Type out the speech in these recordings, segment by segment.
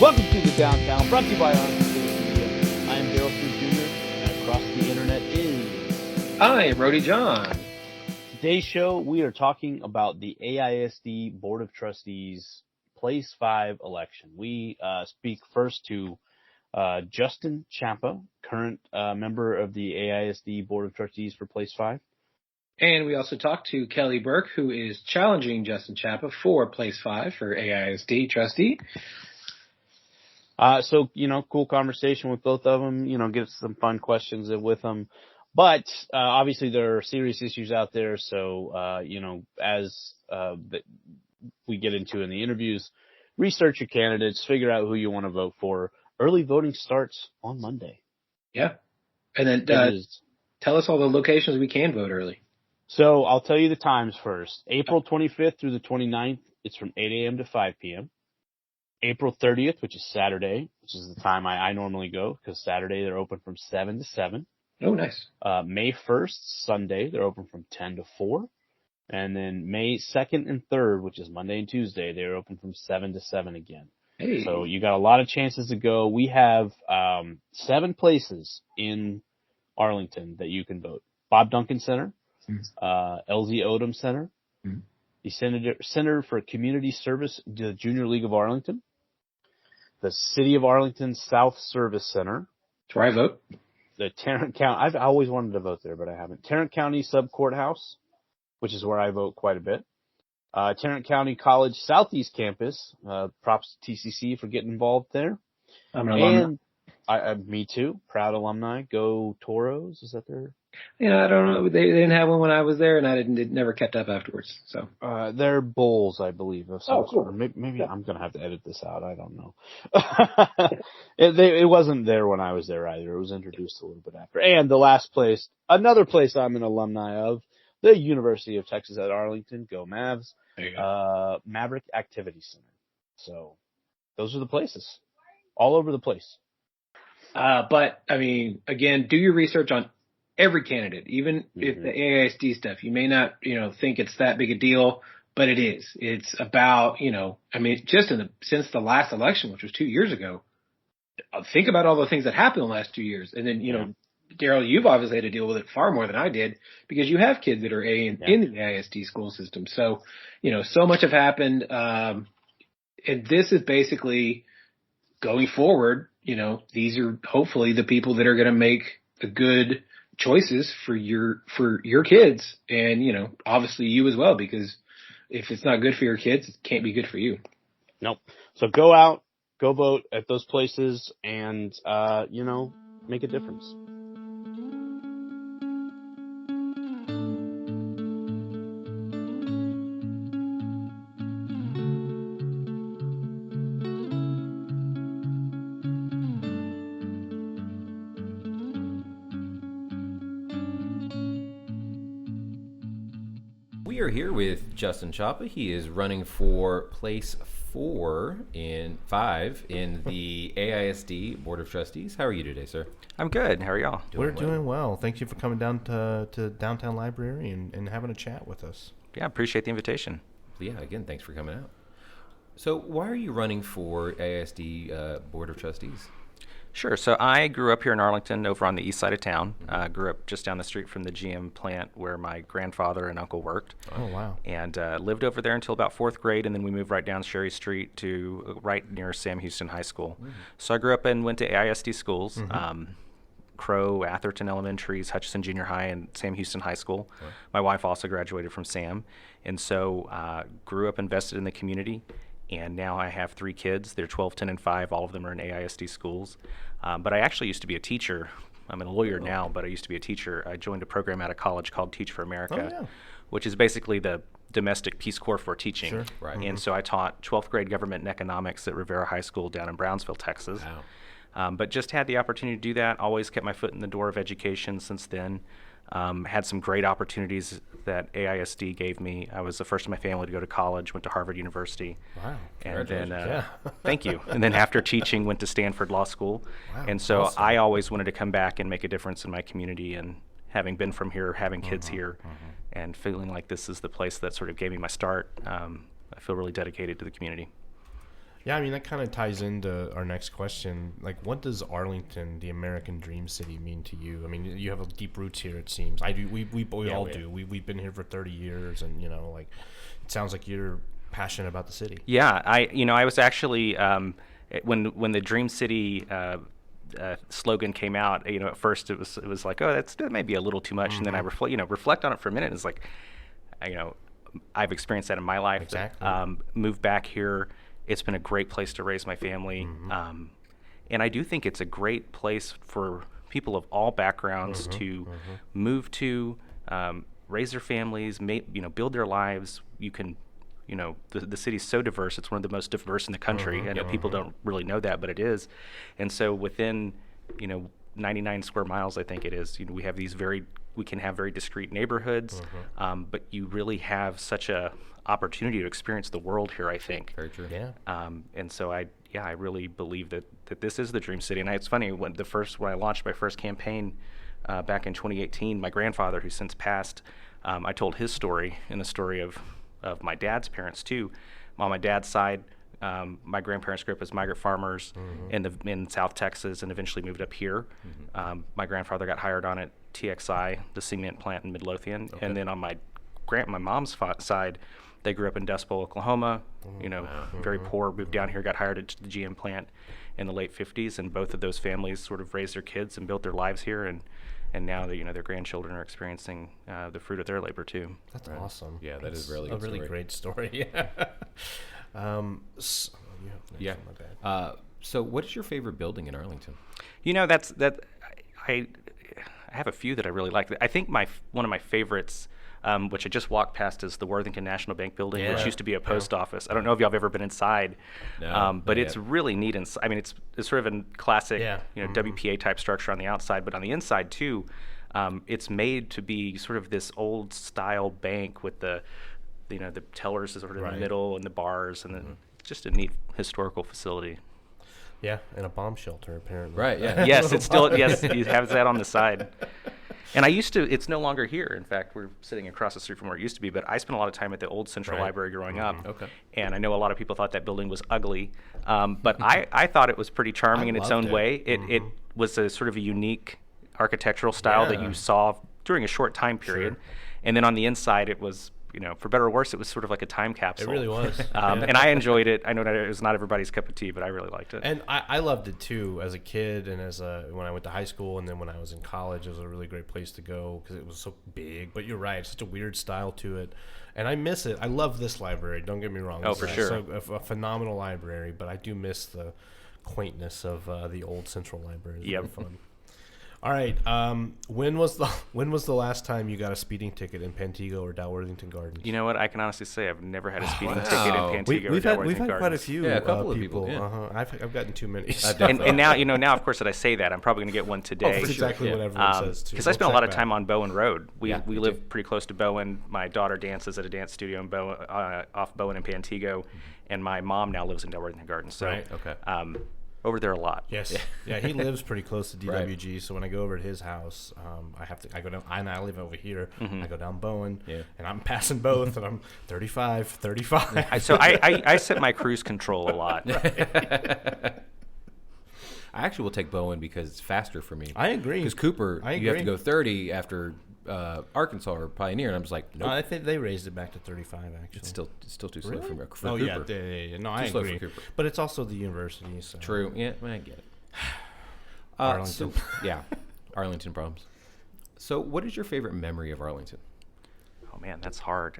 Welcome to the Downtown, brought to you by Arlington. I am Daryl Cruz Jr., and across the internet is... I am Rody John. Today's show, we are talking about the AISD Board of Trustees Place 5 election. We speak first to Justin Chapa, current member of the AISD Board of Trustees for Place 5. And we also talked to Kelly Burke, who is challenging Justin Chapa for Place 5 for AISD trustee. So, cool conversation with both of them, get some fun questions with them. But obviously there are serious issues out there. So, as we get into in the interviews, research your candidates, figure out who you want to vote for. Early voting starts on Monday. Yeah. And then tell us all the locations we can vote early. So I'll tell you the times first. April 25th through the 29th, it's from 8 a.m. to 5 p.m. April 30th, which is Saturday, which is the time I normally go, because Saturday they're open from 7 to 7. Oh, nice. May 1st, Sunday, they're open from 10 to 4. And then May 2nd and 3rd, which is Monday and Tuesday, they're open from 7 to 7 again. Hey. So you got a lot of chances to go. We have 7 places in Arlington that you can vote. Bob Duncan Center, LZ Odom Center, the Center for Community Service, the Junior League of Arlington, the City of Arlington South Service Center. That's where I vote. The Tarrant County, I've always wanted to vote there, but I haven't. Tarrant County Sub Courthouse, which is where I vote quite a bit. Tarrant County College Southeast Campus, props to TCC for getting involved there. I'm an alumni. And me too, proud alumni. Go Toros, is that their? Yeah, I don't know. They didn't have one when I was there, and I never kept up afterwards. So they're Bulls, I believe, of some cool. sort. Or maybe I'm gonna have to edit this out. I don't know. It wasn't there when I was there either. It was introduced a little bit after. And the last place, another place I'm an alumni of, the University of Texas at Arlington. Go Mavs. There you go. Maverick Activity Center. So those are the places, all over the place. But I mean, again, do your research on every candidate, even if the AISD stuff, you may not, think it's that big a deal, but it is. It's about, just since the last election, which was 2 years ago, think about all the things that happened in the last 2 years. And then, Daryl, you've obviously had to deal with it far more than I did because you have kids that are in the AISD school system. So, so much have happened. And this is basically going forward, these are hopefully the people that are going to make the good choices for your kids and, obviously you as well, because if it's not good for your kids, it can't be good for you. Nope. So go out, go vote at those places and, make a difference. We are here with Justin Chapa. He is running for place 5 in the AISD Board of Trustees. How are you today, sir? I'm good. How are y'all? Doing well. Thank you for coming down to Downtown Library and having a chat with us. Yeah, appreciate the invitation. Yeah, again, thanks for coming out. So why are you running for AISD Board of Trustees? Sure. So I grew up here in Arlington over on the east side of town. Grew up just down the street from the GM plant where my grandfather and uncle worked. Oh, wow. And lived over there until about 4th grade, and then we moved right down Sherry Street to right near Sam Houston High School. So I grew up and went to AISD schools, Crow, Atherton Elementaries, Hutchinson Junior High, and Sam Houston High School. Right. My wife also graduated from Sam. And so grew up invested in the community. And now I have 3 kids. They're 12, 10, and 5. All of them are in AISD schools. But I actually used to be a teacher. I'm a lawyer now, but I used to be a teacher. I joined a program out of college called Teach for America, which is basically the domestic Peace Corps for teaching. Sure. Right. And so I taught 12th grade government and economics at Rivera High School down in Brownsville, Texas. Wow. But just had the opportunity to do that. Always kept my foot in the door of education since then. Had some great opportunities that AISD gave me. I was the first in my family to go to college, went to Harvard University. Wow. And then, thank you. And then after teaching, went to Stanford Law School. Wow. And so Awesome. I always wanted to come back and make a difference in my community. And having been from here, having kids here, and feeling like this is the place that sort of gave me my start, I feel really dedicated to the community. Yeah, I mean, that kind of ties into our next question. Like, what does Arlington, the American dream city, mean to you? I mean, you have a deep roots here, it seems. I do. We all do. We've been here for 30 years, and, like, it sounds like you're passionate about the city. Yeah, I was actually, when the Dream City slogan came out, at first it was like, oh, that may be a little too much. And then I reflect on it for a minute. And it's like, I've experienced that in my life. Exactly. Moved back here. It's been a great place to raise my family. And I do think it's a great place for people of all backgrounds to move to, raise their families, build their lives. You can, the city's so diverse. It's one of the most diverse in the country. I know people don't really know that, but it is. And so within, 99 square miles, I think it is, we can have very discrete neighborhoods, but you really have such a opportunity to experience the world here, I think. Very true. Yeah. And so I really believe that this is the dream city. And it's funny, when I launched my first campaign back in 2018, my grandfather, who since passed, I told his story and the story of my dad's parents too. On my dad's side, my grandparents grew up as migrant farmers in South Texas and eventually moved up here. My grandfather got hired on at TXI, the cement plant in Midlothian. Okay. And then on my mom's side, they grew up in Dust Bowl, Oklahoma, very poor, moved down here, got hired at the GM plant in the late 50s. And both of those families sort of raised their kids and built their lives here. And now their grandchildren are experiencing the fruit of their labor too. That's awesome. Yeah, that is really a really great story. Yeah. Yeah. My bad. So, what is your favorite building in Arlington? I have a few that I really like. I think one of my favorites, which I just walked past, is the Worthington National Bank building, which used to be a post office. I don't know if y'all have ever been inside, but it's really neat. I mean, it's sort of a classic, WPA type structure on the outside, but on the inside too, it's made to be sort of this old style bank with the tellers sort of in the middle and the bars, and it's just a neat historical facility. Yeah, and a bomb shelter apparently. Right. Yeah. Yes, it's still you have that on the side. And it's no longer here. In fact, we're sitting across the street from where it used to be, but I spent a lot of time at the old Central Library growing up. Okay. And I know a lot of people thought that building was ugly, but I thought it was pretty charming in its own way. It was a sort of a unique architectural style that you saw during a short time period. Sure. And then on the inside, it was, for better or worse, it was sort of like a time capsule. It really was. And I enjoyed it. I know that it was not everybody's cup of tea, but I really liked it. And I loved it too as a kid, and when I went to high school, and then when I was in college, it was a really great place to go because it was so big. But you're right, it's such a weird style to it, and I miss it. I love this library. Don't get me wrong. Oh, for sure. It's a phenomenal library, but I do miss the quaintness of the old Central Library. It's very fun. All right. When was the last time you got a speeding ticket in Pantego or Worthington Gardens? You know what? I can honestly say I've never had a speeding ticket in Pantego or Worthington Gardens. We've had quite a few. Yeah, a couple of people. Yeah. I've gotten too many. And now, of course, that I say that, I'm probably going to get one today. That's exactly what everyone says too. Because I spent a lot of time on Bowen Road. We live pretty close to Bowen. My daughter dances at a dance studio in off Bowen and Pantego, and my mom now lives in Worthington Gardens. So, okay. Over there a lot. Yes. Yeah, he lives pretty close to DWG, so when I go over to his house, I go down, and I live over here, I go down Bowen, and I'm passing both, and I'm 35. So I set my cruise control a lot. I actually will take Bowen because it's faster for me. I agree. Because Cooper, you have to go 30 after Arkansas or Pioneer, and I'm just like, nope. I think they raised it back to 35. Actually, it's still too slow for Cooper. Oh yeah. No, I agree. But it's also the university. So. True. Yeah, I get it. Arlington. Arlington problems. So, what is your favorite memory of Arlington? Oh man, that's hard.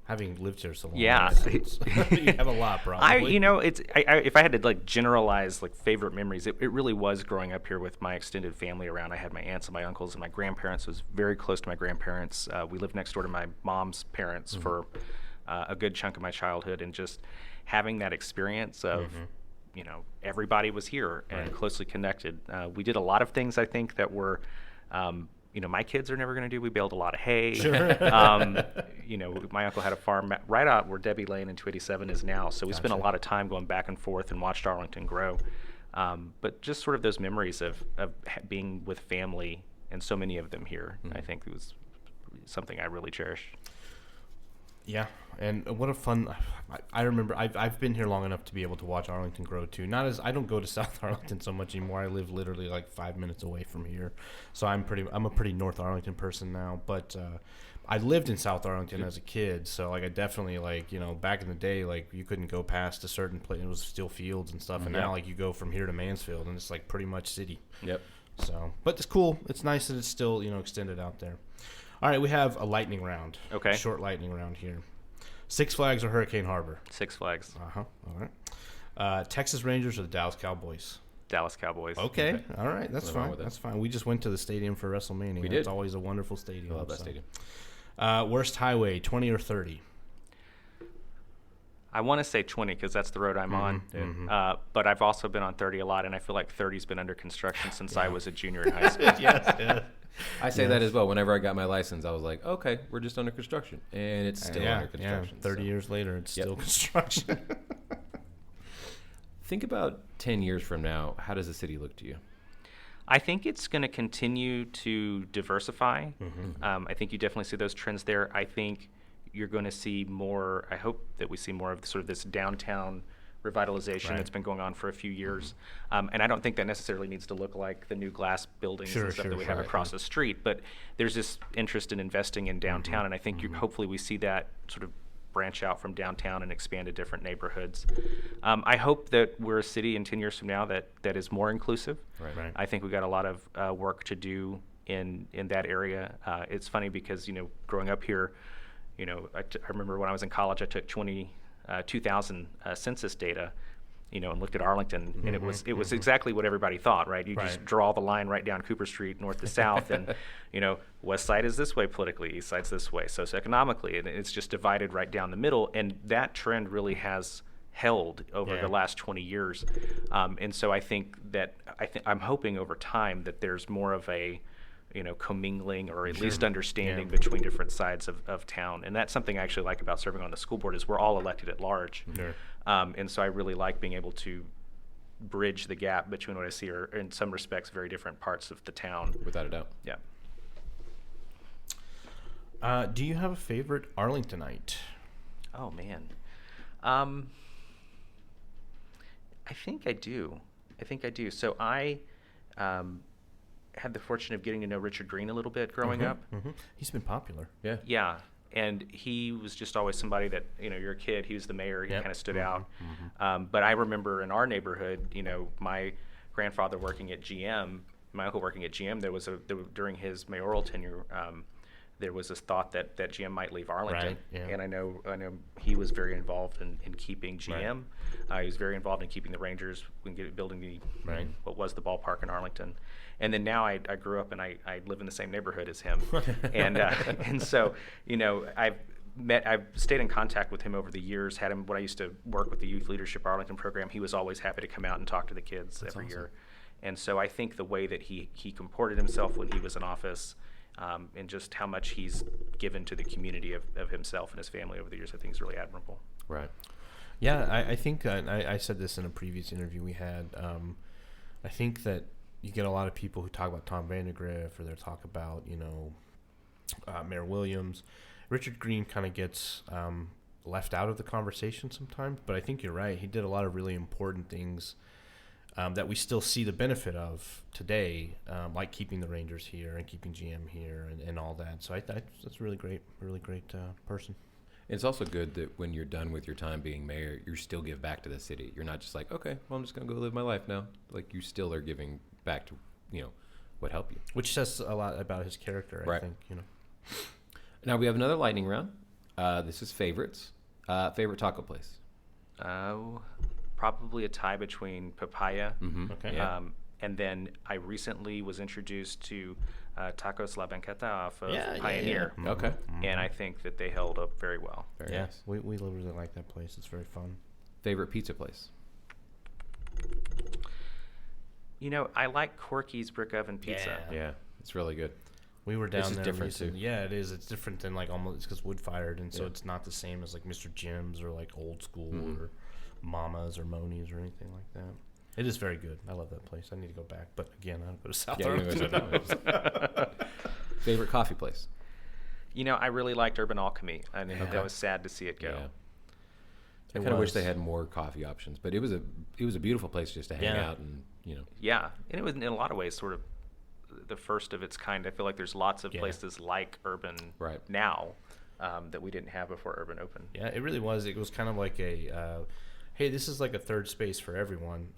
Having lived here so long, you have a lot, probably. If I had to generalize favorite memories, it really was growing up here with my extended family around. I had my aunts and my uncles, and my grandparents was very close to my grandparents. We lived next door to my mom's parents for a good chunk of my childhood, and just having that experience of, everybody was here and closely connected. We did a lot of things, I think, that were my kids are never going to do. We baled a lot of hay. Sure. My uncle had a farm right out where Debbie Lane and 287 is now. So we spent a lot of time going back and forth and watched Arlington grow. But just sort of those memories of being with family, and so many of them here, I think it was something I really cherish. Yeah, and what a fun! I remember I've been here long enough to be able to watch Arlington grow too. Not as I don't go to South Arlington so much anymore. I live literally like 5 minutes away from here, so I'm a pretty North Arlington person now. But I lived in South Arlington as a kid, so like I definitely like back in the day like you couldn't go past a certain place. It was still fields and stuff, and now like you go from here to Mansfield and it's like pretty much city. Yep. So, but it's cool. It's nice that it's still extended out there. All right, we have a lightning round. Okay. Short lightning round here. Six Flags or Hurricane Harbor? Six Flags. All right. Texas Rangers or the Dallas Cowboys? Dallas Cowboys. Okay. All right. That's Nothing wrong fine. with that. That's fine. We just went to the stadium for WrestleMania. We did. It's always a wonderful stadium. I love that stadium. Worst highway, 20 or 30? I want to say 20 because that's the road I'm on. But I've also been on 30 a lot, and I feel like 30's been under construction since I was a junior in high school. Yes. I say that as well. Whenever I got my license, I was like, okay, we're just under construction. And it's still under construction. 30 years later, it's still construction. Think about 10 years from now, how does the city look to you? I think it's going to continue to diversify. I think you definitely see those trends there. I think you're going to see more, I hope that we see more of sort of this downtown revitalization that's been going on for a few years. And I don't think that necessarily needs to look like the new glass buildings and stuff that we have across the street, but there's this interest in investing in downtown, and I think hopefully we see that sort of branch out from downtown and expand to different neighborhoods. I hope that we're a city in 10 years from now that is more inclusive. Right. I think we've got a lot of work to do in that area. It's funny because, growing up here, I remember when I was in college, I took 2000 census data, and looked at Arlington, and it was exactly what everybody thought, right? You just draw the line right down Cooper Street, north to south, and west side is this way politically, east side's this way socioeconomically, and it's just divided right down the middle, and that trend really has held over the last 20 years, and so I think I'm hoping over time that there's more of a commingling or at least understanding between different sides of town. And that's something I actually like about serving on the school board is we're all elected at large. And so I really like being able to bridge the gap between what I see are, in some respects, very different parts of the town. Without a doubt. Yeah. Do you have a favorite Arlingtonite? Oh, man. I think I do. So I had the fortune of getting to know Richard Green a little bit growing up. He's been popular. Yeah. And he was just always somebody that, you're a kid, he was the mayor, he kind of stood out. But I remember in our neighborhood, my grandfather working at GM, my uncle working at GM, during his mayoral tenure, there was this thought that GM might leave Arlington. And I know he was very involved in keeping GM. He was very involved in keeping the Rangers, building what was the ballpark in Arlington. And then now I grew up and I live in the same neighborhood as him. And so, I've stayed in contact with him over the years, had him when I used to work with the Youth Leadership Arlington program. He was always happy to come out and talk to the kids every year. And so I think the way that he comported himself when he was in office, and just how much he's given to the community of himself and his family over the years, I think is really admirable. Right. Yeah, I think I said this in a previous interview we had. I think that you get a lot of people who talk about Tom Vandegrift or they talk about, Mayor Williams. Richard Green kind of gets left out of the conversation sometimes, but I think you're right. He did a lot of really important things that we still see the benefit of today, like keeping the Rangers here and keeping GM here and all that. So that's a really great person. It's also good that when you're done with your time being mayor, you still give back to the city. You're not just like, okay, well, I'm just going to go live my life now. Like, you still are giving back to, what helped you. Which says a lot about his character, I think, Now we have another lightning round. This is favorites. Favorite taco place? Probably a tie between Papaya. Okay. And then I recently was introduced to Tacos La Banqueta off of Pioneer. Okay. And I think that they held up very well. Very nice. We really like that place. It's very fun. Favorite pizza place? I like Corky's Brick Oven Pizza. Yeah, it's really good. We were down there. This is different recently. too. Yeah, it is. It's different than almost because wood fired, and so it's not the same as Mr. Jim's or Old School or Mama's or Moni's or anything like that. It is very good. I love that place. I need to go back, but again, I don't go to South Arlington. Favorite coffee place? I really liked Urban Alchemy. I mean, that was sad to see it go. Yeah. I kind of wish they had more coffee options, but it was a beautiful place just to hang out and Yeah, and it was in a lot of ways sort of the first of its kind. I feel like there's lots of places like Urban now that we didn't have before Urban opened. Yeah, it really was. It was kind of like a hey, this is like a third space for everyone,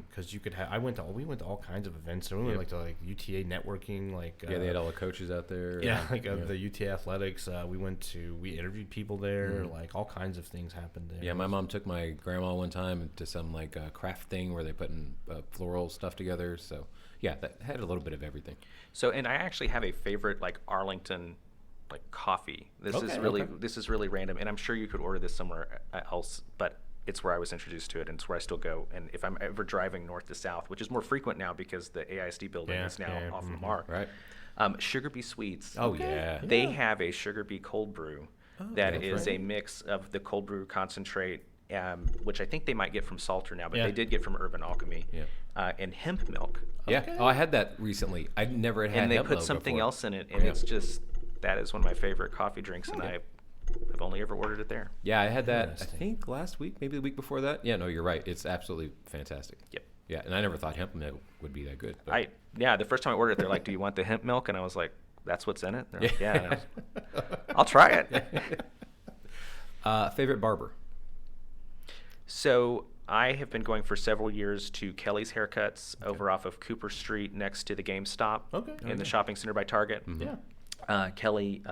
because you could have. We went to all kinds of events. And we went to UTA networking, they had all the coaches out there. The UTA athletics. We interviewed people there. Like all kinds of things happened there. Yeah, my mom took my grandma one time to some craft thing where they put in floral stuff together. So yeah, that had a little bit of everything. So, and I actually have a favorite Arlington coffee. This is really random, and I'm sure you could order this somewhere else, but it's where I was introduced to it, and it's where I still go. And if I'm ever driving north to south, which is more frequent now because the AISD building is now off Lamar, right? Sugar Bee Sweets. Oh yeah, they have a Sugar Bee cold brew that is a mix of the cold brew concentrate, which I think they might get from Salter now, but they did get from Urban Alchemy, and hemp milk. Yeah. Okay. Oh, I had that recently. I never had. And they hemp put milk something before. else in it, and it's just that is one of my favorite coffee drinks, and I've only ever ordered it there. Yeah, I had that, I think, last week, maybe the week before that. Yeah, no, you're right. It's absolutely fantastic. Yep. Yeah, and I never thought hemp milk would be that good. But. The first time I ordered it, they're like, do you want the hemp milk? And I was like, that's what's in it? They're like, yeah. I'll try it. Favorite barber? So I have been going for several years to Kelly's Haircuts over off of Cooper Street next to the GameStop in the shopping center by Target. Mm-hmm. Yeah. Kelly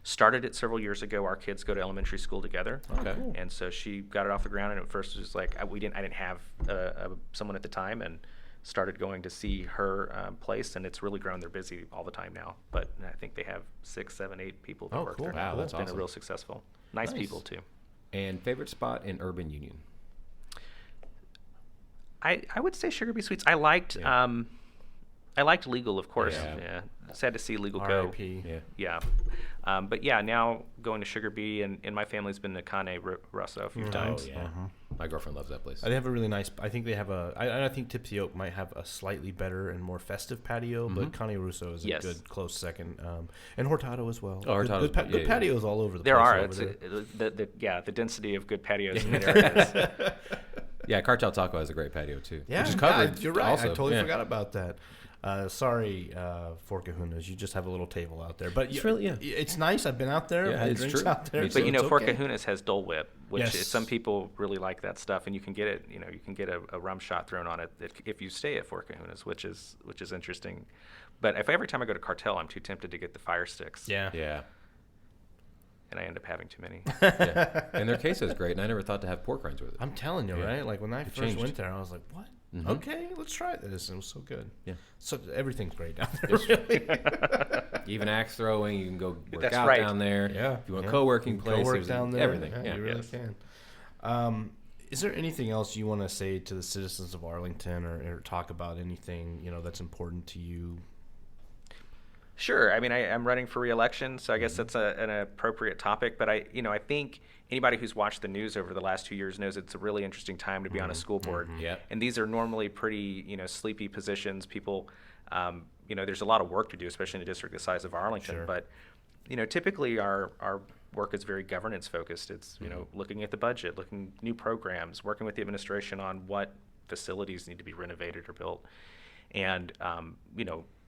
started it several years ago. Our kids go to elementary school together. Okay. Cool. And so she got it off the ground, and at first it was like I didn't have someone at the time, and started going to see her place, and it's really grown. They're busy all the time now, but I think they have 6, 7, 8 people that work there. Wow, that's been awesome. a real successful. Nice people too. And favorite spot in Urban Union? I would say Sugar Bee Sweets. I liked Legal, of course. Yeah. Sad to see Legal go. R.I.P. Yeah. But yeah, now going to Sugar Bee, and my family's been to Cane Rosso a few times. Oh, yeah. My girlfriend loves that place. They have a really nice. I think they have I think Tipsy Oak might have a slightly better and more festive patio, but Cane Russo is a good close second. And Hurtado as well. Oh, Hurtado. Good patios all over the there place. There are. The density of good patios in that area is. Yeah, Cartel Taco has a great patio too. Yeah, which is covered. You're right. Also. I totally forgot about that. Sorry, Four Kahunas. You just have a little table out there, but it's nice. I've been out there. Yeah, I've had it's drinks true. out there. But Four Kahunas has Dole Whip, which some people really like that stuff, and you can get it. You can get a rum shot thrown on it if you stay at Four Kahunas, which is interesting. But if every time I go to Cartel, I'm too tempted to get the fire sticks. Yeah. And I end up having too many. And their queso is great, and I never thought to have pork rinds with it. I'm telling you, right? Like when I first went there, I was like, "What? Mm-hmm. Okay, let's try this." And it was so good. Yeah. So everything's great down there. Really. Even axe throwing, you can go work That's out right. down there. Yeah. If you want co-working place, Co-work there's down there. everything. Yeah, you really can. Is there anything else you want to say to the citizens of Arlington, or talk about anything that's important to you? Sure. I mean, I'm running for re-election, so I guess that's an appropriate topic. But I think anybody who's watched the news over the last 2 years knows it's a really interesting time to be on a school board. Yeah. And these are normally pretty, sleepy positions. People, there's a lot of work to do, especially in a district the size of Arlington. Sure. But, typically our work is very governance focused. It's, looking at the budget, looking at new programs, working with the administration on what facilities need to be renovated or built. And,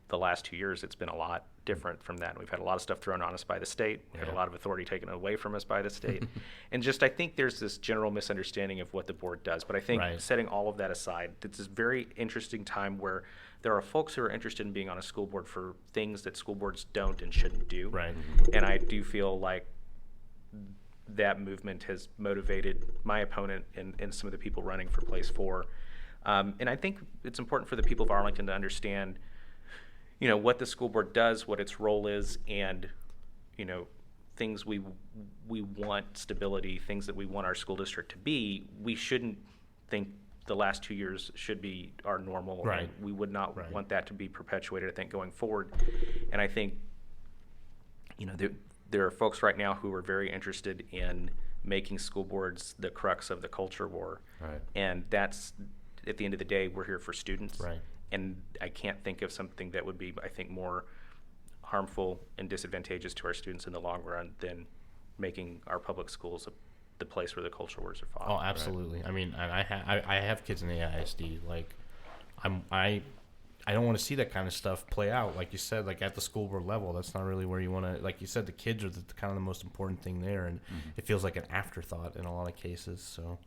the last 2 years, it's been a lot different from that. We've had a lot of stuff thrown on us by the state. We've had a lot of authority taken away from us by the state. And I think there's this general misunderstanding of what the board does. But I think setting all of that aside, it's this very interesting time where there are folks who are interested in being on a school board for things that school boards don't and shouldn't do. Right. And I do feel like that movement has motivated my opponent and some of the people running for place 4. And I think it's important for the people of Arlington to understand what the school board does, what its role is, and, things we want stability, things that we want our school district to be. We shouldn't think the last 2 years should be our normal. Right. We would not want that to be perpetuated, I think, going forward. And I think, there are folks right now who are very interested in making school boards the crux of the culture war. Right. And that's, at the end of the day, we're here for students. Right. And I can't think of something that would be, I think, more harmful and disadvantageous to our students in the long run than making our public schools the place where the culture wars are fought. Oh, absolutely. Right. I mean, and I have kids in the AISD. Like, I don't want to see that kind of stuff play out. Like you said, like at the school board level, that's not really where you want to. Like you said, the kids are kind of the most important thing there, and it feels like an afterthought in a lot of cases. So,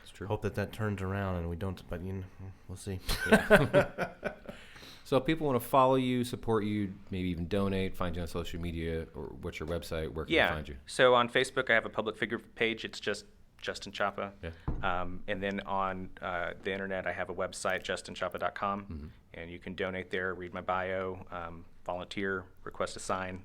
it's true. Hope that turns around and we don't. But we'll see. Yeah. So if people want to follow you, support you, maybe even donate, find you on social media, or what's your website? Where can they find you? So on Facebook, I have a public figure page. It's just Justin Chapa. Yeah. And then on the internet, I have a website, justinchapa.com, and you can donate there, read my bio, volunteer, request a sign,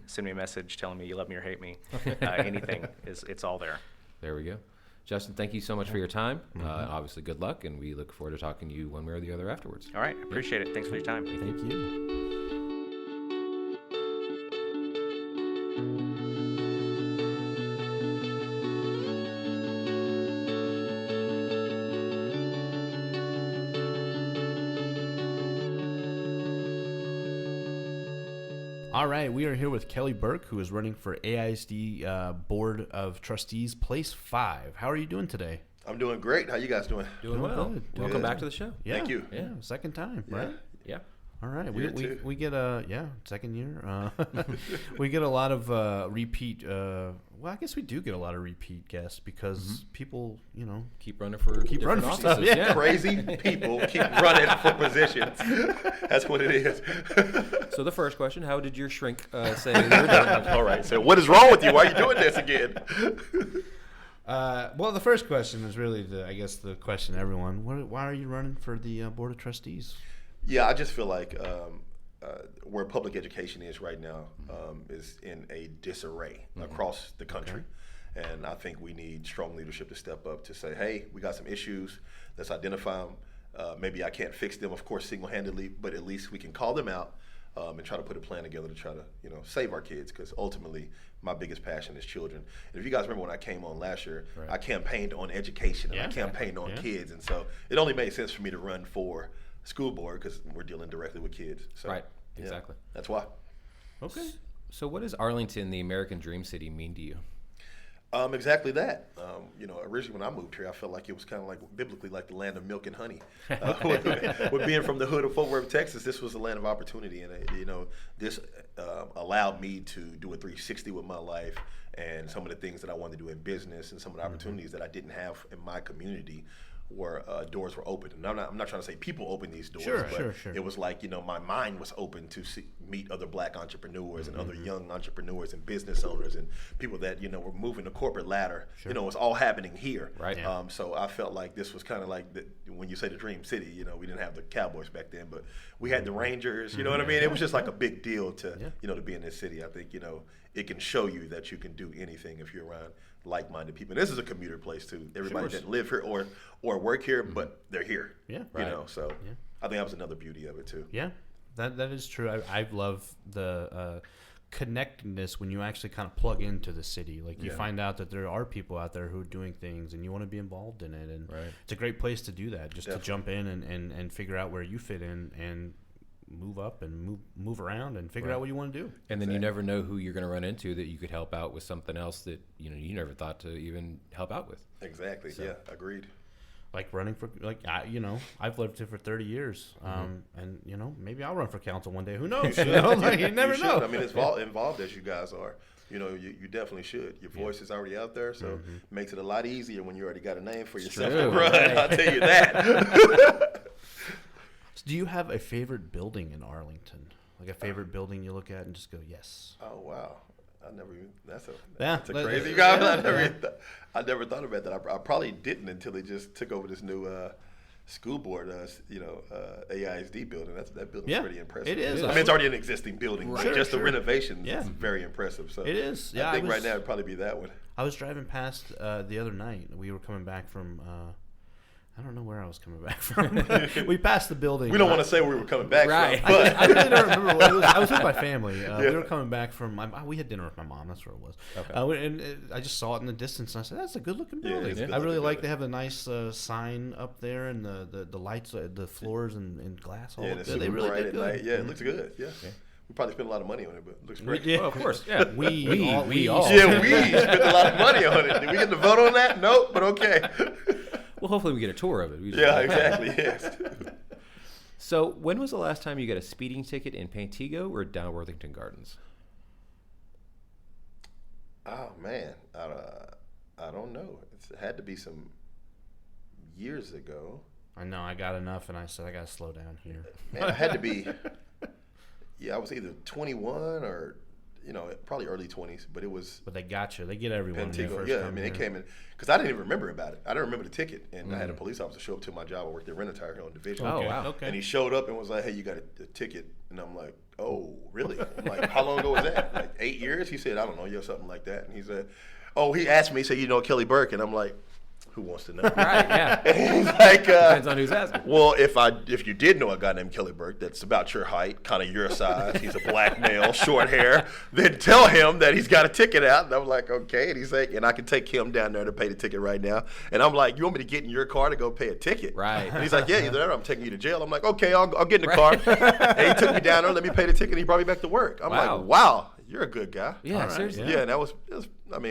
send me a message telling me you love me or hate me. Anything, it's all there. There we go. Justin, thank you so much for your time. Obviously, good luck, and we look forward to talking to you one way or the other afterwards. All right. Appreciate it. Thanks for your time. Thank you. All right, we are here with Kelly Burke, who is running for AISD Board of Trustees, Place 5. How are you doing today? I'm doing great. How you guys doing? Doing well. Good. Welcome back to the show. Yeah. Thank you. Yeah, second time, right? Yeah. All right, Year we get second year. We get a lot of repeat. Well, I guess we do get a lot of repeat guests because people, Keep running for different for offices. stuff. Yeah. Crazy people keep running for positions. That's what it is. So the first question: how did your shrink say you were doing? All right. So what is wrong with you? Why are you doing this again? Well, the first question is really the question to everyone. Why are you running for the Board of Trustees? Yeah, I just feel like where public education is right now is in a disarray across the country. Okay. And I think we need strong leadership to step up to say, hey, we got some issues. Let's identify them. Maybe I can't fix them, of course, single-handedly, but at least we can call them out and try to put a plan together to try to, save our kids, because ultimately my biggest passion is children. And if you guys remember when I came on last year, right, I campaigned on education and I campaigned on kids. And so it only made sense for me to run for school board because we're dealing directly with kids. So, right, exactly. That's why. Okay. So what does Arlington, the American Dream City, mean to you? Exactly that. Originally when I moved here, I felt like it was kind of like biblically like the land of milk and honey. With being from the hood of Fort Worth, Texas, this was a land of opportunity, and this allowed me to do a 360 with my life and some of the things that I wanted to do in business and some of the opportunities that I didn't have in my community. Where doors were open, and I'm not trying to say people open these doors, but it was like my mind was open to meet other Black entrepreneurs and other young entrepreneurs and business owners and people that were moving the corporate ladder. It's all happening here. Right. So I felt like this was kind of like when you say the Dream City. We didn't have the Cowboys back then, but we had the Rangers. You know what I mean? It was just like a big deal to to be in this city. I think it can show you that you can do anything if you're around like-minded people. And this is a commuter place too. Everybody doesn't live here or work here, but they're here. Yeah, right. So I think that was another beauty of it too. Yeah, that is true. I love the connectedness when you actually kind of plug into the city. Like you find out that there are people out there who are doing things, and you want to be involved in it. And it's a great place to do that. Just to jump in and figure out where you fit in and move up and move around and figure out what you want to do. And then you never know who you're going to run into that you could help out with something else that you never thought to even help out with. Exactly. So, agreed. Like running for I've lived here for 30 years, and maybe I'll run for council one day. Who knows? You never know. I mean, as involved as you guys are, you definitely should. Your voice is already out there, so it makes it a lot easier when you already got a name for yourself to run. I'll tell you that. Do you have a favorite building in Arlington? Like a favorite building you look at and just go, yes. Oh, wow. That's a crazy guy. I never thought about that. I probably didn't until they just took over this new school board, AISD building. That building's pretty impressive. It is. I mean, it's already an existing building. Right. But just the renovation is very impressive. So it is. Yeah, I think right now it'd probably be that one. I was driving past the other night. We were coming back from I don't know where I was coming back from. We passed the building. We don't want to say where we were coming back from. But I really don't remember what it was. I was with my family. We were coming back from. We had dinner with my mom. That's where it was. Okay. And I just saw it in the distance, and I said, "That's a good-looking building." I really like. They have a nice sign up there, and the lights, the floors, and glass. They really did good. Yeah, it looks good. Yeah. We probably spent a lot of money on it, but it looks great. Yeah, Well, of course. Yeah. we all. Yeah, we spent a lot of money on it. Did we get to vote on that? Nope, but okay. Well, hopefully we get a tour of it. Yeah, exactly. Yes. So, when was the last time you got a speeding ticket in Pantego or down Worthington Gardens? Oh man, I don't know. It had to be some years ago. I know. I got enough, and I said I got to slow down here. Man, I had to be. Yeah, I was either 21 or, probably early 20s, but it was. But they got you. They get everyone. Pantego. Yeah, I mean, they came in because I didn't even remember about it. I didn't remember the ticket, and I had a police officer show up to my job. I worked at Rent-A-Tire here on Division. Oh, wow. Okay. And he showed up and was like, "Hey, you got a ticket?" And I'm like, "Oh, really?" I'm like, "How long ago was that? Like 8 years?" He said, "I don't know, yeah, something like that." And he said, "Oh," he asked me, he said, "You know Kelly Burke?" And I'm like, who wants to know? Right, yeah. And he's like, Depends on who's asking. well, if you did know a guy named Kelly Burke that's about your height, kind of your size, he's a black male, short hair, then tell him that he's got a ticket out. And I'm like, okay. And he's like, and I can take him down there to pay the ticket right now. And I'm like, you want me to get in your car to go pay a ticket? Right. And he's like, yeah, either that or I'm taking you to jail. I'm like, okay, I'll get in the car. And he took me down there, let me pay the ticket, and he brought me back to work. I'm Wow. like, wow, you're a good guy. Yeah, All right, seriously. Yeah, and it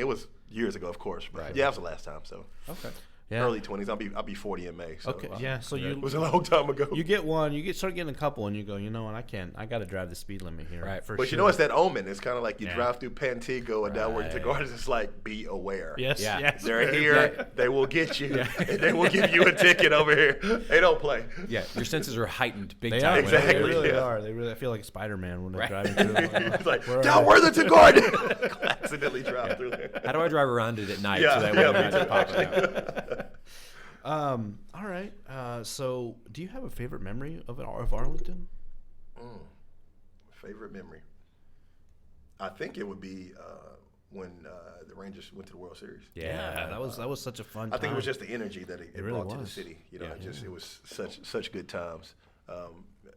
was years ago, of course. But Right. yeah, that was the last time. So Okay. Yeah. early 20s. I'll be 40 in May. So Okay. Yeah. So it was a long time ago. you get one. Start getting a couple, and you go. You know what? I got to drive the speed limit here. Right. For But sure. it's that omen. It's kind of like you Yeah. drive through Pantego and down Worthington Gardens. It's like, be aware. Yes. Yeah. Yes. They're here. They will get you. And they will give you a ticket over here. They don't play. Yeah, your senses are heightened big They time. are. Exactly. They really yeah. are. They really. I feel like Spider-Man when they're Right. driving through. It's like, Where down are Worthington Gardens. Accidentally drive through there. How do I drive around it at night Yeah, so that yeah, way me I'm not too, popping out? All right. So, do you have a favorite memory of Arlington? Favorite memory? I think it would be when the Rangers went to the World Series. Yeah, that was such a fun. I think it was just the energy that it really brought to the was. city. It was such good times.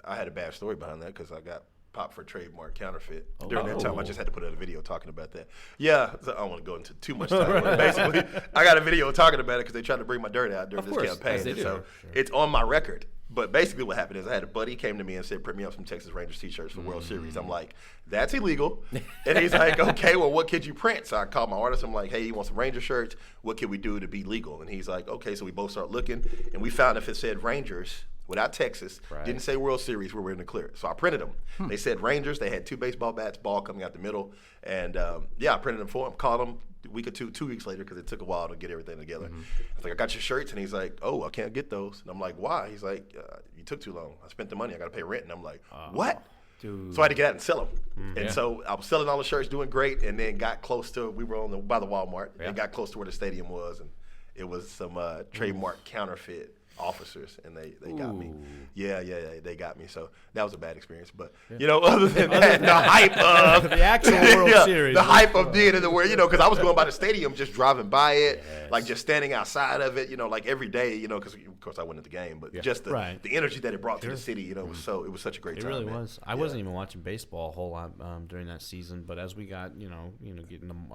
I had a bad story behind that because I got popped for trademark counterfeit. During that time, I just had to put out a video talking about that. Yeah, so I don't want to go into too much time. But basically, I got a video talking about it because they tried to bring my dirt out during Of this course, campaign. as they And do. so it's on my record. But basically what happened is I had a buddy came to me and said, print me up some Texas Rangers t-shirts for World Series. I'm like, that's illegal. And he's like, okay, well, what could you print? So I called my artist. I'm like, hey, you want some Ranger shirts? What can we do to be legal? And he's like, okay. So we both start looking. And we found if it said Rangers without Texas, didn't say World Series, we were in the clear. So I printed them. They said Rangers. They had 2 baseball bats, ball coming out the middle. And, I printed them for him, called him. A week or 2 weeks later, because it took a while to get everything together. I was like, I got your shirts, and he's like, oh, I can't get those. And I'm like, why? He's like, you took too long. I spent the money. I got to pay rent. And I'm like, what? Dude. So I had to get out and sell them. And so I was selling all the shirts, doing great, and then got close to, we were by the Walmart, and got close to where the stadium was, and it was some trademark counterfeit officers, and they got me. Yeah, they got me. So that was a bad experience. But other than that, the hype of the actual World Series, the hype of being in the world, because I was going by the stadium, just driving by it, like just standing outside of it, like every day, because of course I went to the game, but just the energy that it brought to the city, it was such a great time. It really man. was. I wasn't even watching baseball a whole lot during that season, but as we got getting them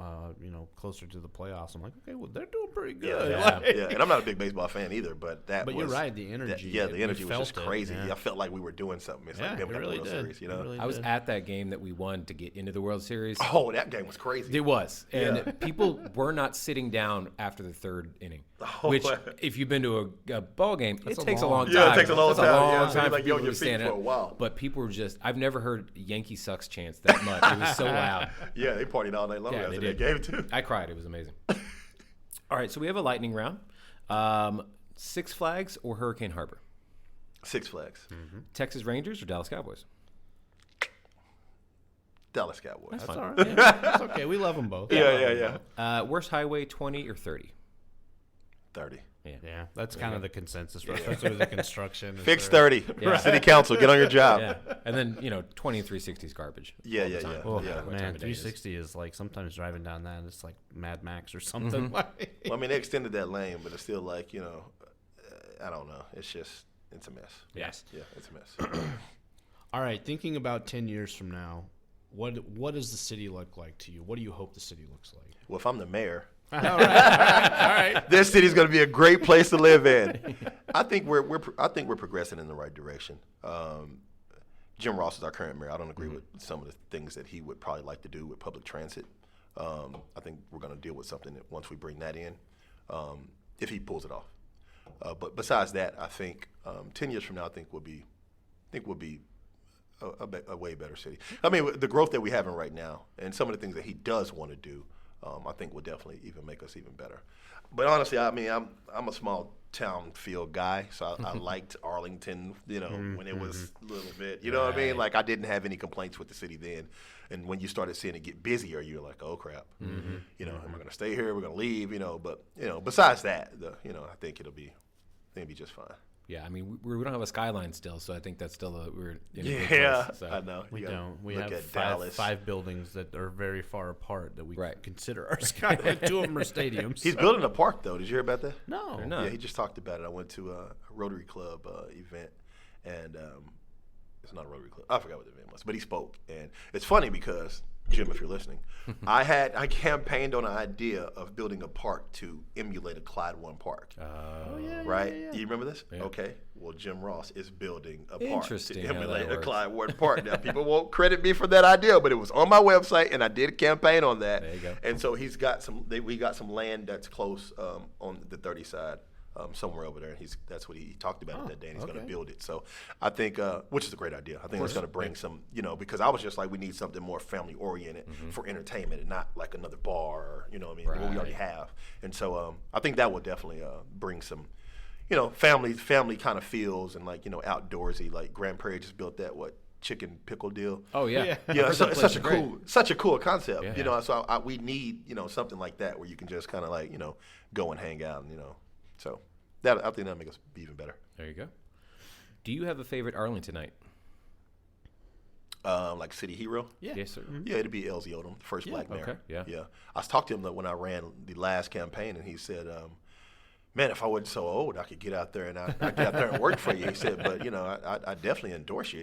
closer to the playoffs, I'm like, okay, well they're doing pretty good. Yeah. And I'm not a big baseball fan either, but But you're right, the energy. the energy was just felt it, crazy. yeah. I felt like we were doing something. It's like it them winning really the World did. Series, It really I was did. at that game that we won to get into the World Series. Oh, that game was crazy. It was. And people were not sitting down after the 3rd inning, which if you've been to a ball game, it takes a long time. Yeah, it takes a long That's time. a long So time you're for like, people on your to feet stand for up. a while. But people were just, I've never heard Yankee sucks chants that much. It was so loud. Yeah, they partied all night long Yeah, after they that did. game, too. I cried. It was amazing. All right, so we have a lightning round. Six Flags or Hurricane Harbor? Six Flags. Texas Rangers or Dallas Cowboys? Dallas Cowboys. That's all right. Yeah, that's okay. We love them both. Worst highway, 20 or 30? 30. Yeah, that's kind of the consensus, especially with the construction. Fix 30. Yeah. City Council, get on your job. Yeah. And then, 20 and 360 is garbage. Yeah, all the yeah, time. yeah. Oh, No matter what time man, of day it is. 360 is like sometimes driving down that, it's like Mad Max or something. Well, I mean, they extended that lane, but it's still like, I don't know. It's a mess. Yes. Yeah, it's a mess. All right, thinking about 10 years from now, what does the city look like to you? What do you hope the city looks like? Well, if I'm the mayor, All right. this city's going to be a great place to live in. I think we're progressing in the right direction. Jim Ross is our current mayor. I don't agree with some of the things that he would probably like to do with public transit. I think we're going to deal with something that once we bring that in, if he pulls it off. But besides that, I think 10 years from now, I think we'll be a way better city. I mean, the growth that we're having right now, and some of the things that he does want to do, I think will definitely even make us even better. But honestly, I mean, I'm a small town feel guy, so I liked Arlington, when it was a little bit, you know what I mean? Like, I didn't have any complaints with the city then. And when you started seeing it get busier, you're like, oh crap, am I going to stay here? We're going to leave, But besides that, I think it'll be just fine. Yeah, I mean, we don't have a skyline still, so I think that's still we're in a good place, so. I know. We don't. We look have at five buildings that are very far apart that we consider our skyline. 2 of them are stadiums. He's building a park, though. Did you hear about that? No. Yeah, he just talked about it. I went to a Rotary Club event, and it's not a Rotary Club. I forgot what the event was, but he spoke. And it's funny because, Jim, if you're listening, I campaigned on an idea of building a park to emulate a Clyde One Park. Right? Yeah. You remember this? Yeah. Okay. Well, Jim Ross is building a park to how emulate that a works. Clyde One Park. Now, people won't credit me for that idea, but it was on my website, and I did a campaign on that. There you go. And so he's got we got some land that's close on the 30 side. Somewhere over there, and that's what he talked about it that day, and he's going to build it. So I think, which is a great idea. I think it's going to bring some, because I was just like, we need something more family oriented for entertainment, and not like another bar, or, what we already have. And so I think that will definitely bring some, family kind of feels, and like outdoorsy. Like Grand Prairie just built that chicken pickle deal. Oh yeah, Yeah, so it's such a cool concept. Yeah. So we need something like that where you can just kind of like go and hang out, and So I think that'll make us be even better. There you go. Do you have a favorite Arlingtonite? Like city hero? Yeah. Yes, sir. Yeah, it'd be LZ Odom, the first black mayor. Okay, yeah. Yeah. I talked to him when I ran the last campaign, and he said, man, if I wasn't so old, I could get out there and I'd get out there and work for you. He said, but, I definitely endorse you.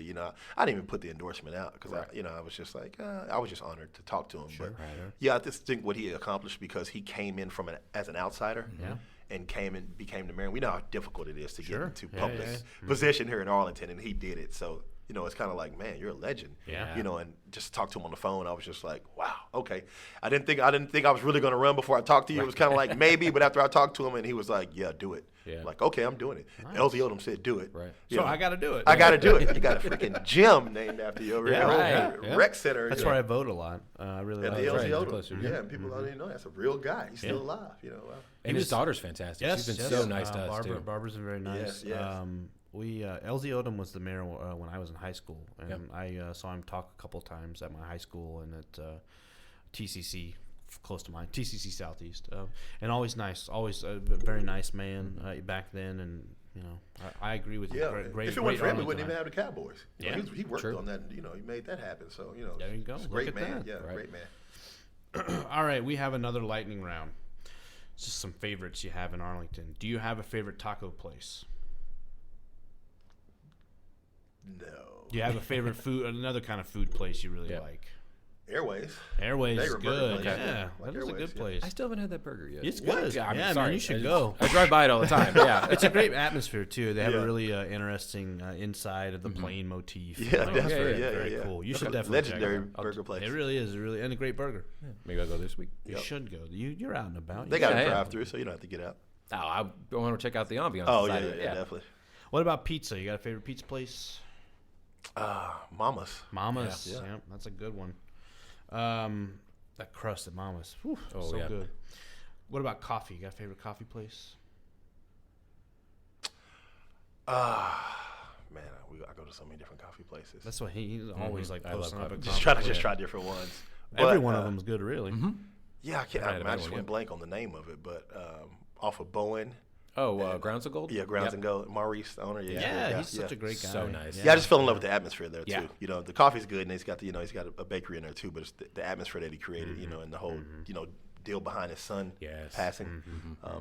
I didn't even put the endorsement out because, I was just like, I was just honored to talk to him. Sure. But, yeah, I just think what he accomplished because he came in as an outsider. Yeah. And came and became the mayor. We know how difficult it is to get into Yeah, public position here in Arlington, and he did it. So, it's kind of like, man, you're a legend. Yeah. And just talk to him on the phone. I was just like, wow, okay. I didn't think I was really going to run before I talked to you. It was kind of like maybe, but after I talked to him, and he was like, yeah, do it. Yeah. Like, okay, I'm doing it. Nice. LZ Odom said, do it. Right. So I got to do it. I got to do it. You got a freaking gym named after you over here. right. Yeah. Rec Center. That's where I vote a lot. I really At like the it. LZ right, Odom. closer, Yeah, and people don't even know that's a real guy. He's still alive. Wow. And his daughter's fantastic. Yes, She's been yes. so nice to us too. Barbara's been very nice. Yes. We LZ Odom was the mayor when I was in high school, and I saw him talk a couple times at my high school and at TCC, close to mine, TCC Southeast, and always nice, always a very nice man back then, and I agree with you. Yeah, Great, if it weren't for him, we Arlington wouldn't even have the Cowboys. Yeah. He worked True. on that. He made that happen. So There you go. he's a Look great at man. that. Yeah, Right. great man. All right, we have another lightning round. Just some favorites you have in Arlington. Do you have a favorite taco place? No. Do you have a favorite food, another kind of food place you really like? Airways. Airways They is were burger good. place, Yeah, like that is a Airways, good yeah. place. I still haven't had that burger yet. It's What? good. I'm Yeah, sorry. man, you should I go. I drive by it all the time. Yeah. It's a great atmosphere too. They have Yeah. a really interesting inside of the plane motif. Yeah, Like, definitely. very, Yeah, very yeah. cool. You That's should a definitely check legendary it out. burger place. It really is, and a great burger. Maybe I'll go this week. You should go. You're out and about. They got Yeah, a yeah. drive-through, so you don't have to get out. Oh, I want to check out the ambiance. Oh inside yeah, of it. definitely. What about pizza? You got a favorite pizza place? Mama's. Mama's. Yeah. Yeah, that's a good one. That crust at Mama's. Whew, Oh, so yeah. good. What about coffee? You got a favorite coffee place? Man, I go to so many different coffee places. That's what he's always like I love posting up coffee. at just coffee. try different ones. Every But, one of them is good, really. Yeah, I can't. Right, I just one, went blank on the name of it, but off of Bowen. Oh, Grounds of Gold? Yeah, Grounds Yep. and Gold. Maurice, the owner. Yeah, he's such a great guy. So nice. Yeah, I just fell in love with the atmosphere there too. Yeah. The coffee's good, and he's got he's got a bakery in there too. But it's the atmosphere that he created, and the whole deal behind his son Yes. passing.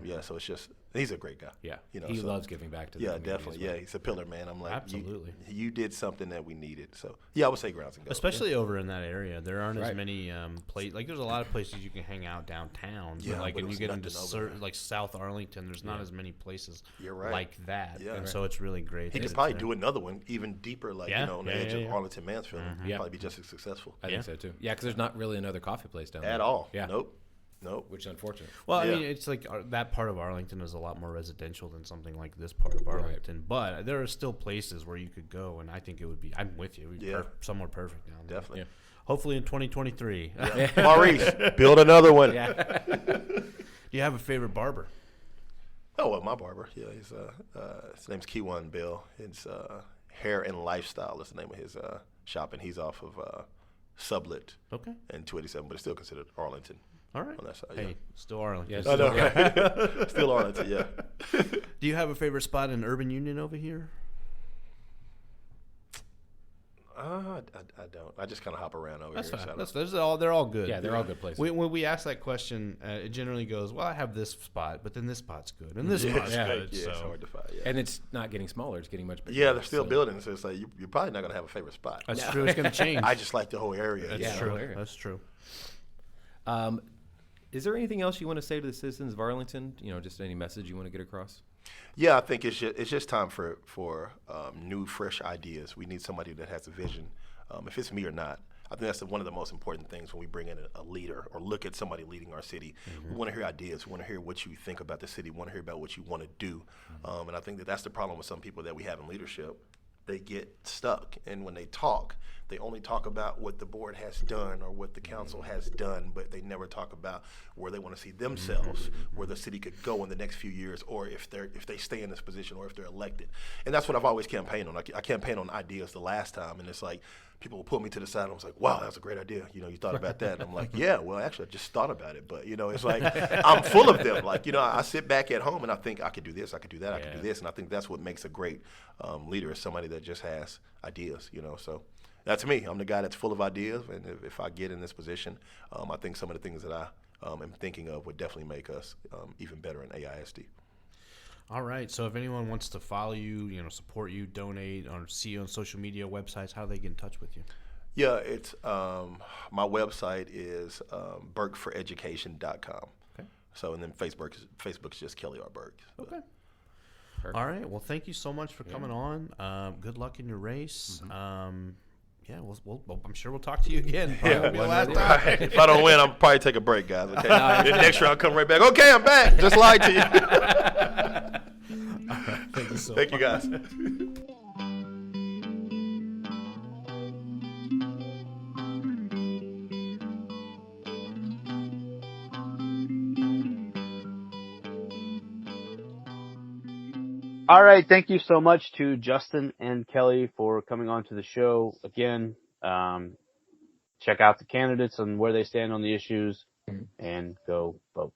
Yeah, so it's just He's a great guy. Yeah, you know, he loves giving back to the community definitely. as well. Yeah, he's a pillar, man. I'm like, absolutely. You did something that we needed. So yeah, I would say Grounds and Go. Especially over in that area, there aren't as many places. Like there's a lot of places you can hang out downtown. Yeah, but like, but and you get into nothing like South Arlington, there's not as many places You're right. like that. Yeah, and so it's really great. He could probably do another one even deeper, like on the edge of Arlington, Mansfield. Yeah. Probably be just as successful. I think so too. Yeah, because there's not really another coffee place down there At all. Yeah, Nope. which is unfortunate. Well, I mean, it's like that part of Arlington is a lot more residential than something like this part of Arlington. But there are still places where you could go, and I think it would be. I'm with you. It would be somewhere perfect down there. Definitely. Yeah. Hopefully in 2023. Yeah. Maurice, build another one. Yeah. Do you have a favorite barber? Oh, well, my barber. Yeah, his name's Keywan Bill. It's Hair and Lifestyle is the name of his shop, and he's off of Sublet. Okay. And 287, but it's still considered Arlington. All right. On that side, Hey, still Arlington. Yeah, I know. Still Arlington, yeah. Do you have a favorite spot in Urban Union over here? I don't. I just kind of hop around over That's here. fine. They're all good. Yeah, they're all good places. When we ask that question, it generally goes, well, I have this spot, but then this spot's good, and this spot's good. Yeah, so. it's hard to find. Yeah, And it's not getting smaller; it's getting much bigger. yeah, they're still building, so it's like you're probably not gonna have a favorite spot. That's true. It's going to change. I just like the whole area. That's Yeah, true. whole area. That's true. Is there anything else you want to say to the citizens of Arlington? Just any message you want to get across? Yeah, I think it's just time for new, fresh ideas. We need somebody that has a vision. If it's me or not, I think that's one of the most important things when we bring in a leader or look at somebody leading our city. We want to hear ideas. We want to hear what you think about the city. We want to hear about what you want to do. And I think that's the problem with some people that we have in leadership. They get stuck, and when they talk, they only talk about what the board has done or what the council has done, but they never talk about where they want to see themselves, where the city could go in the next few years, or if they stay in this position, or if they're elected. And that's what I've always campaigned on. I campaigned on ideas the last time, and it's like people will pull me to the side, and I was like, wow, that's a great idea. You thought about that. And I'm like, yeah, well, actually, I just thought about it. But, it's like I'm full of them. Like, I sit back at home, and I think I could do this, I could do that, I could do this. And I think that's what makes a great leader, is somebody that just has ideas, So that's me. I'm the guy that's full of ideas. And if I get in this position, I think some of the things that I am thinking of would definitely make us even better in AISD. All right. So if anyone wants to follow you, support you, donate, or see you on social media websites, how do they get in touch with you? Yeah, it's my website is burkeforeducation.com. Okay. So, and then Facebook's just Kelly R. Burke. So. Okay. Perfect. All right. Well, thank you so much for coming on. Good luck in your race. Yeah, I'm sure we'll talk to you again. Won't be the last time. Right. If I don't win, I'll probably take a break, guys. Okay. Next year I'll come right back. Okay, I'm back. Just lied to you. All right, thank you so much. Thank you, guys. All right. Thank you so much to Justin and Kelly for coming on to the show. Again, check out the candidates and where they stand on the issues and go vote.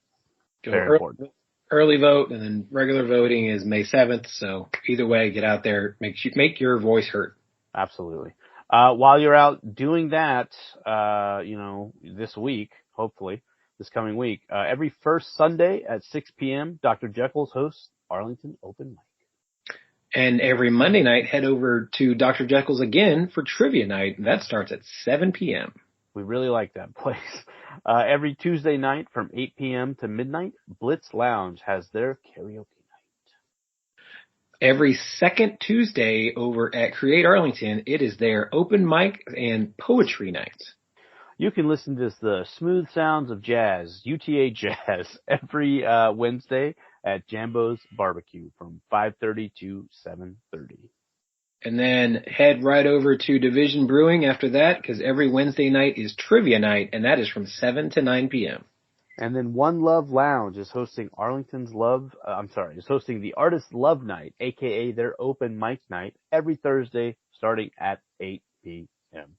Very important. Early vote, and then regular voting is May 7th. So either way, get out there, make your voice heard. Absolutely. While you're out doing that, this week, hopefully this coming week, every first Sunday at 6 p.m., Dr. Jekyll's hosts Arlington Open Mic. And every Monday night, head over to Dr. Jekyll's again for Trivia Night. That starts at 7 p.m. We really like that place. Every Tuesday night from 8 p.m. to midnight, Blitz Lounge has their karaoke night. Every second Tuesday over at Create Arlington, it is their open mic and poetry night. You can listen to the smooth sounds of jazz, UTA Jazz, every Wednesday at Jambo's Barbecue from 5:30 to 7:30. And then head right over to Division Brewing after that, because every Wednesday night is Trivia Night, and that is from 7 to 9 p.m. And then One Love Lounge is hosting the Artist Love Night, aka their open mic night, every Thursday starting at 8 p.m.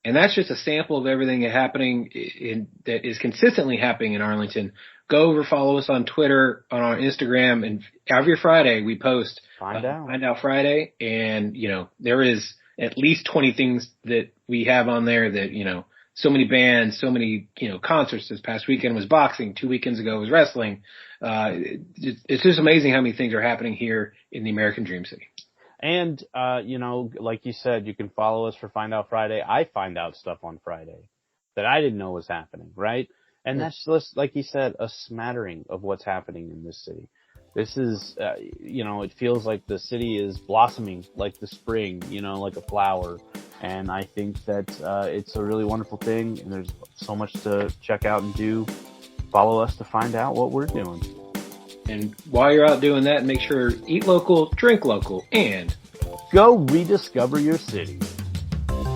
And that's just a sample of everything that is consistently happening in Arlington. Go over, follow us on Twitter, on our Instagram, and every Friday we post Find Out Friday. And, there is at least 20 things that we have on there that, so many bands, so many, concerts. This past weekend was boxing. 2 weekends ago was wrestling. It's just amazing how many things are happening here in the American Dream City. And, like you said, you can follow us for Find Out Friday. I find out stuff on Friday that I didn't know was happening, right? And that's just, like you said, a smattering of what's happening in this city. This is, it feels like the city is blossoming like the spring, like a flower. And I think that it's a really wonderful thing. And there's so much to check out and do. Follow us to find out what we're doing. And while you're out doing that, make sure eat local, drink local, and go rediscover your city.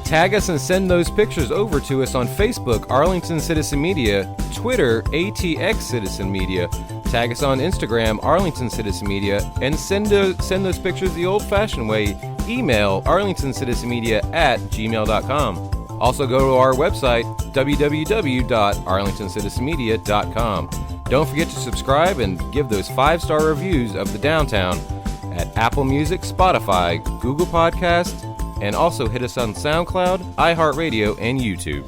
Tag us and send those pictures over to us on Facebook, Arlington Citizen Media, Twitter, ATX Citizen Media. Tag us on Instagram, Arlington Citizen Media, and send those pictures the old-fashioned way. Email arlingtoncitizenmedia@gmail.com. Also go to our website, www.arlingtoncitizenmedia.com. Don't forget to subscribe and give those 5-star reviews of the downtown at Apple Music, Spotify, Google Podcasts, and also hit us on SoundCloud, iHeartRadio, and YouTube.